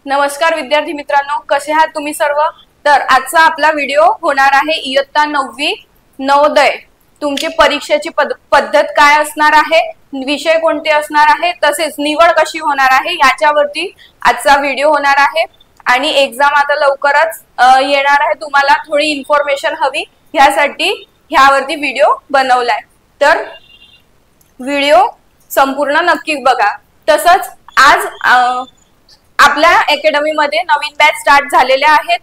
नमस्कार विद्यार्थी मित्रांनो, कसे आहात तुम्ही सर्व। तर आजचा आपला व्हिडिओ होणार आहे इयत्ता 9वी नवोदय तुमची परीक्षेची पद्धत काय असणार आहे, विषय कोणते असणार आहे, तसेच निवड कशी होणार आहे याच्यावरती आजचा व्हिडिओ होणार आहे। आणि एग्जाम आता लवकरच येणार आहे, तुम्हाला थोडी इन्फॉर्मेशन हवी यासाठी ह्यावरती व्हिडिओ बनवलाय। तर व्हिडिओ संपूर्ण नक्की बघा। तसंच आज आपल्या अकॅडमी मध्ये नवीन बॅच स्टार्ट झालेल्या आहेत।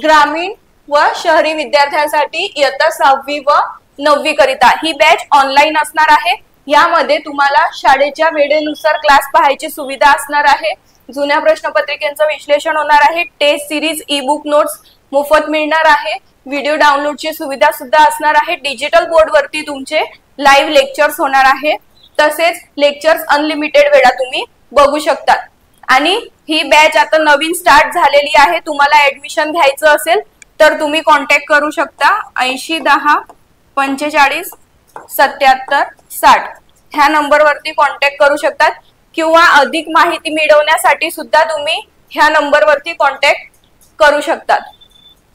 ग्रामीण व शहरी विद्यार्थ्यांसाठी इयत्ता 6वी व 9वी करिता ही बॅच ऑनलाईन असणार आहे। यामध्ये तुम्हाला शाळेच्या वेळेनुसार क्लास पाहायची सुविधा असणार आहे। जुन्या प्रश्नपत्रिकांचं विश्लेषण होणार आहे। Test series ebook notes मोफत मिळणार आहे। व्हिडिओ डाउनलोडची सुविधा सुद्धा असणार आहे। डिजिटल बोर्ड वरती तुमचे लाईव्ह लेक्चर्स होणार आहे। तसेच लेक्चर्स अनलिमिटेड वेळा तुम्ही बघू शकतात। आणि ही बॅच आता नवीन स्टार्ट झालेली आहे। तुम्हाला ऍडमिशन घ्यायचं असेल तर तुम्ही कॉन्टॅक्ट करू शकता 80 10 45 77 60 ह्या नंबरवरती कॉन्टॅक्ट करू शकतात, किंवा अधिक माहिती मिळवण्यासाठी सुद्धा तुम्ही ह्या नंबरवरती कॉन्टॅक्ट करू शकतात।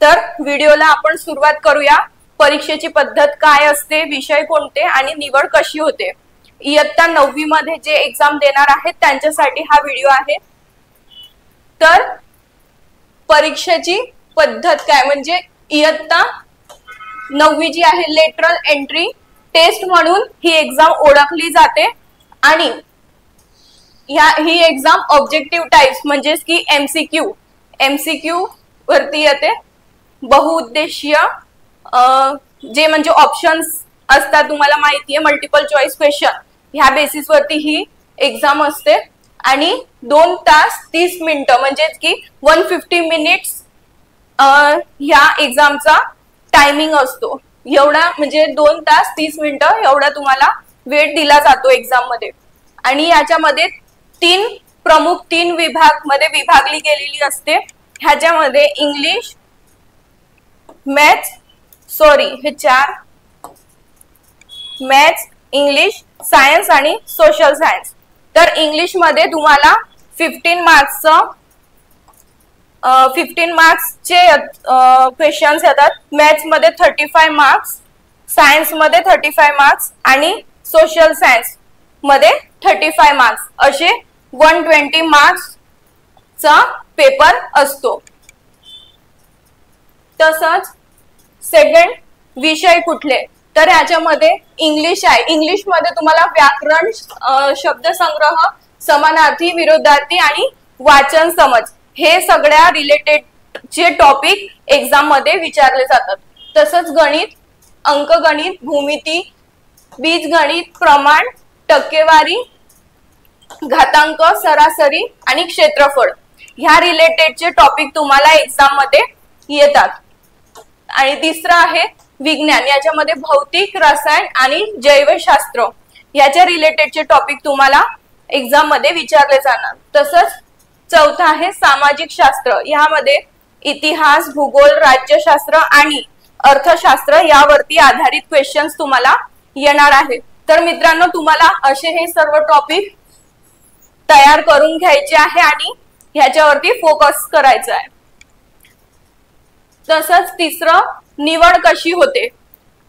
तर व्हिडिओला आपण सुरुवात करूया। परीक्षेची पद्धत काय असते, विषय कोणते आणि निवड कशी होते। इयत्ता 9वी मध्ये जे एग्जाम देणार आहेत त्यांच्यासाठी हा व्हिडिओ आहे। तर परीक्षेची पद्धत काय म्हणजे इयत्ता 9वी जी आहे लेटरल एंट्री टेस्ट म्हणून ही एग्जाम ओळखली जाते। आणि ही एग्जाम ऑब्जेक्टिव्ह टाइप्स म्हणजे की एमसीक्यू वरती येते। बहुउद्देशीय जे म्हणजे ऑप्शन्स असतात, तुम्हाला माहिती आहे मल्टिपल चॉईस क्वेश्चन, ह्या बेसिस वरती ही एग्जाम असते। आणि 2 तास 30 मिनिटं म्हणजे की 150 मिनिट्स ह्या एग्जामचा टायमिंग असतो। एवढा म्हणजे 2 तास 30 मिनिटं एवढा तुम्हाला वेळ दिला जातो एग्जाम मध्ये। आणि याच्यामध्ये 3 प्रमुख विभाग मध्ये विभागली गेलेली असते। ह्याच्यामध्ये इंग्लिश, हे 4 मॅथ्स, इंग्लिश, सायन्स आणि सोशल सायन्स। तर इंग्लिश मध्ये तुम्हाला 15 मार्क्सचे क्वेश्चन्स येतात। मॅथ्स मध्ये 35 मार्क्स, सायन्स मध्ये 35 मार्क्स आणि सोशल सायन्स मध्ये 35 मार्क्स असे 120 मार्क्सचा पेपर असतो। तसंच सेकंड विषय कुठले, तर याच्यामध्ये इंग्लिश आहे। इंग्लिश मध्ये तुम्हाला व्याकरण, शब्दसंग्रह, समानार्थी, विरोधार्थी आणि वाचन समज हे सगळ्या रिलेटेडचे टॉपिक एग्जाम मध्ये विचारले जातात। तसंच गणित, अंकगणित, भूमिती, बीजगणित, प्रमाण, टक्केवारी, घातांक, सरासरी आणि क्षेत्रफळ ह्या रिलेटेडचे टॉपिक तुम्हाला एग्जाम मध्ये येतात। आणि तिसरं आहे विज्ञान, याच्यामध्ये भौतिक, रसायन आणि जैवशास्त्र याच्या रिलेटेडचे टॉपिक तुम्हाला एग्जाम मध्ये विचारले जाणार। तसंच चौथा आहे सामाजिक शास्त्र, यामध्ये इतिहास, भूगोल, राज्यशास्त्र आणि अर्थशास्त्र यावरती आधारित क्वेश्चन्स तुम्हाला येणार आहे। तर मित्रांनो, तुम्हाला असे हे सर्व टॉपिक तयार करून घ्यायचे आहे आणि ह्याच्यावरती फोकस करायचा आहे। तसंच तिसरं निवड कशी होते।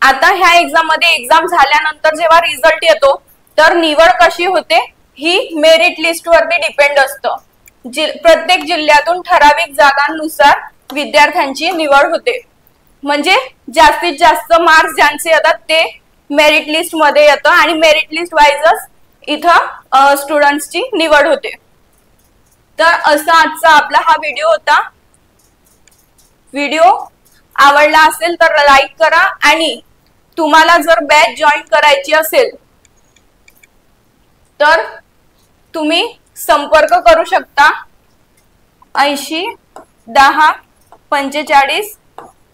आता ह्या एग्जाम मध्ये एग्जाम झाल्यानंतर जेव्हा रिझल्ट येतो तर निवड कशी होते ही मेरिट लिस्ट वरती डिपेंड असतं। प्रत्येक जिल्ह्यातून ठराविक जागांनुसार विद्यार्थ्यांची निवड होते। म्हणजे जास्तीत जास्त मार्क्स ज्यांचे येतात ते मेरिट लिस्ट मध्ये येतं आणि मेरिट लिस्ट वाईजच इथं स्टुडंट्सची निवड होते। तर असा आजचा आपला हा व्हिडिओ होता। व्हिडिओ आवडला असेल तर लाईक करा आणि तुम्हाला जर बॅच जॉईन करायची असेल तर तुम्ही संपर्क करू शकता 80 10 45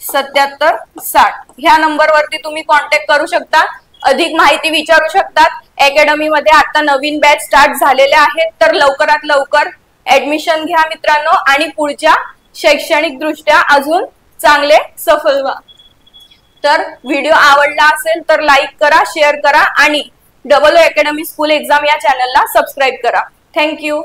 77 60 ह्या नंबरवरती तुम्ही कॉन्टॅक्ट करू शकता। अधिक माहिती विचारू शकतात। अकॅडमी मध्ये आता नवीन बॅच स्टार्ट झालेल्या आहेत, तर लवकरात लवकर ऍडमिशन घ्या मित्रांनो आणि पुढच्या शैक्षणिक दृष्ट्या अजून चांगले सफल व्हा। तर व्हिडिओ आवडला असेल तर लाईक करा, शेअर करा आणि डबल अकॅडमी स्कूल एग्जाम या चॅनलला सबस्क्राइब करा। थँक्यू।